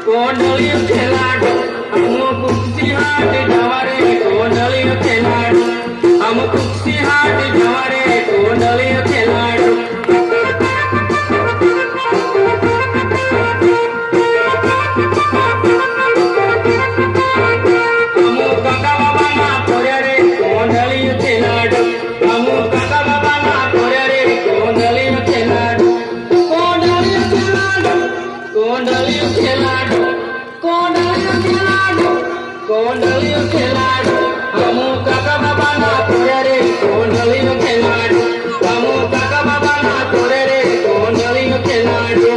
कोंडलियो खेलाडू हम कुक्सी हाट जवारे कोंडलियो खेलाडू हम कुक्सी हाट जवारे कोंडलियो खेलाडू हमू काका बाबा ना पोर्या रे कोंडलियो खेलाडू हमू काका बाबा ना पोर्या रे कोंडलियो खेलाडू कोंडलियो खेलाडू कोंडलियो खेलाडू कोंडलियो खेलाडू हमू काका बाबा ना पोर्या रे कोंडलियो खेलाडू हमू काका बाबा ना पोर्या रे कोंडलियो खेलाडू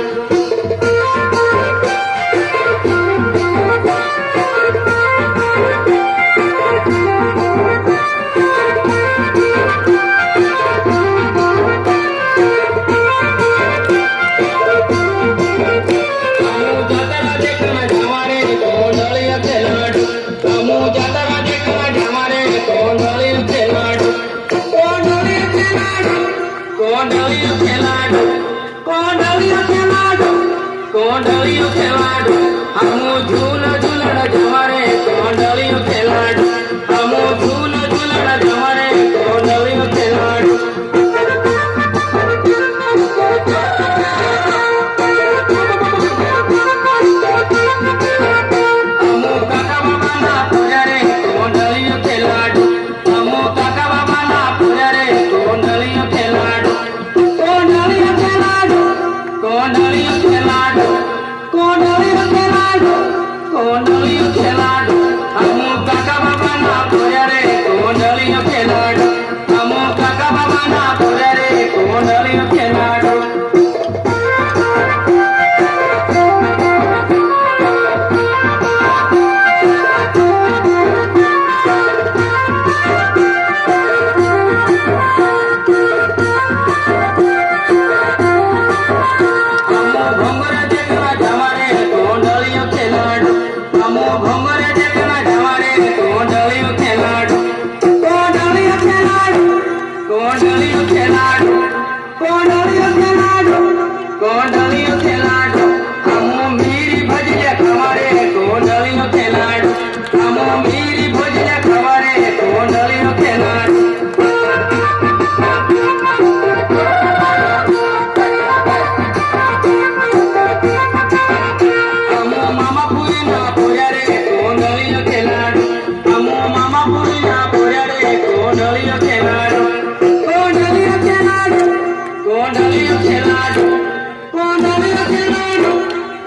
कोंडलियो खेलाडू कोंडलियो खेलाडू कोंडलियो खेलाडू हमू झूल झूलण जवारे कोंडलियो खेलाडू हमू झूल झूलण जवारे कोंडलियो खेलाडू हमू काका बाबा ना पोर्या रे कोंडलियो खेलाडू हमू काका बाबा ना पोर्या रे कोंडलियो खेलाडू कोंडलियो खेलाडू कोंडलियो खेलाडू कोंडलियो खेलाडू कोंडलियो खेलाडू हमू काका बाबा ना पोर्या रे कोंडलियो खेलाडू हमू काका बाबा ना पोर्या रे कोंडलियो खेलाडू कोंडलियो खेलाडू कोंडलियो खेलाडू कोंडलियो खेलाडू हमू मीरी भजिया खवारे कोंडलियो खेलाडू हमू मीरी भजिया खवारे कोंडलियो खेलाडू हमू मामा पूरी ना पोर्या रे कोंडलियो खेलाडू हमू मामा पूरी ना पोर्या रे कोंडलियो खेलाडू कोंडलियो खेलाडू कोंडलियो खेलाडू कोंडलियो खेलाडू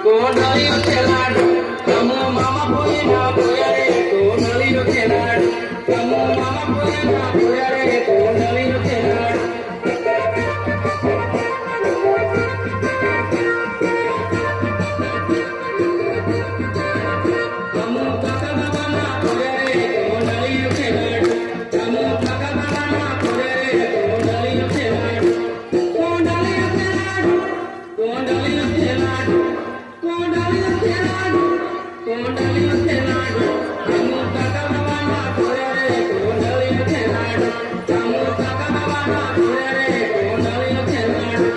कोंडलियो खेलाडू हमू मामा पूरी ना पोर्या रे कोंडलियो खेलाडू हमू मामा पूरी ना पोर्या रे कोंडलियो खेलाडू हमू काका बाबा ना पोर्या रे कोंडलियो खेलाडू हमू काका बाबा ना पोर्या रे कोंडलियो खेलाडू कोंडलियो खेलाडू कोंडलियो खेलाडू कोंडलियो खेलाडू कोंडलियो खेलाडू हमू काका बाबा ना पोर्या रे कोंडलियो खेलाडू हमू काका बाबा ना पोर्या रे कोंडलियो खेलाडू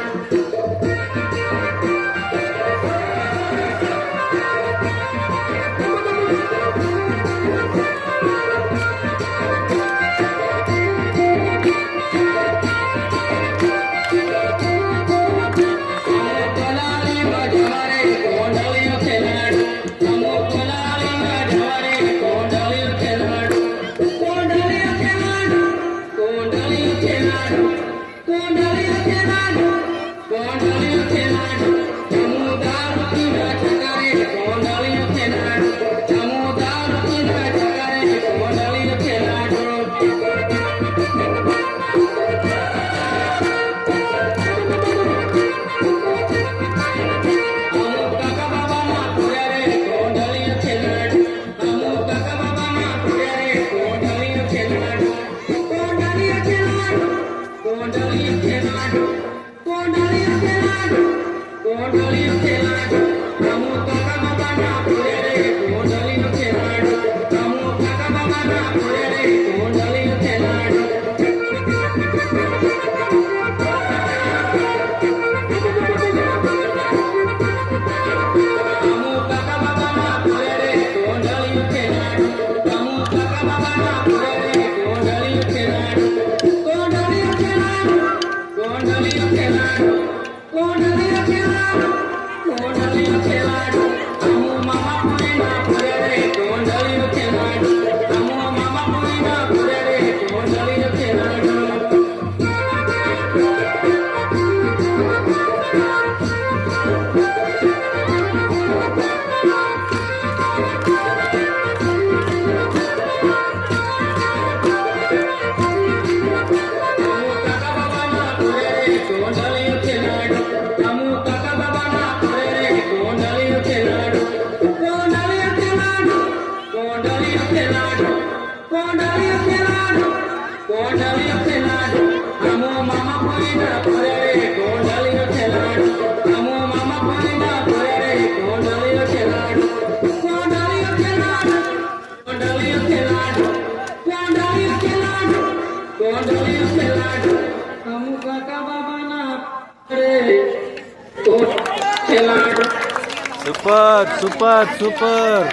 कोंडलियो खेलाडू हमू कोलाली में जवारे कोंडलियो खेलाडू कोंडलियो खेलाडू कोंडलियो खेलाडू कोंडलियो खेलाडू कोंडलियो खेलाडू हमू दारू की चकारे कोंडलियो खेलाडू हमू दारू की चकारे कोंडलियो खेलाडू कोंडलियो खेलाडू कोंडलियो खेलाडू कोंडलियो खेलाडू हमू काका बाबा ना पोर्या रे कोंडलियो खेलाडू हमू काका बाबा ना पोर्या रे कोंडलियो खेलाडू Super, super, super.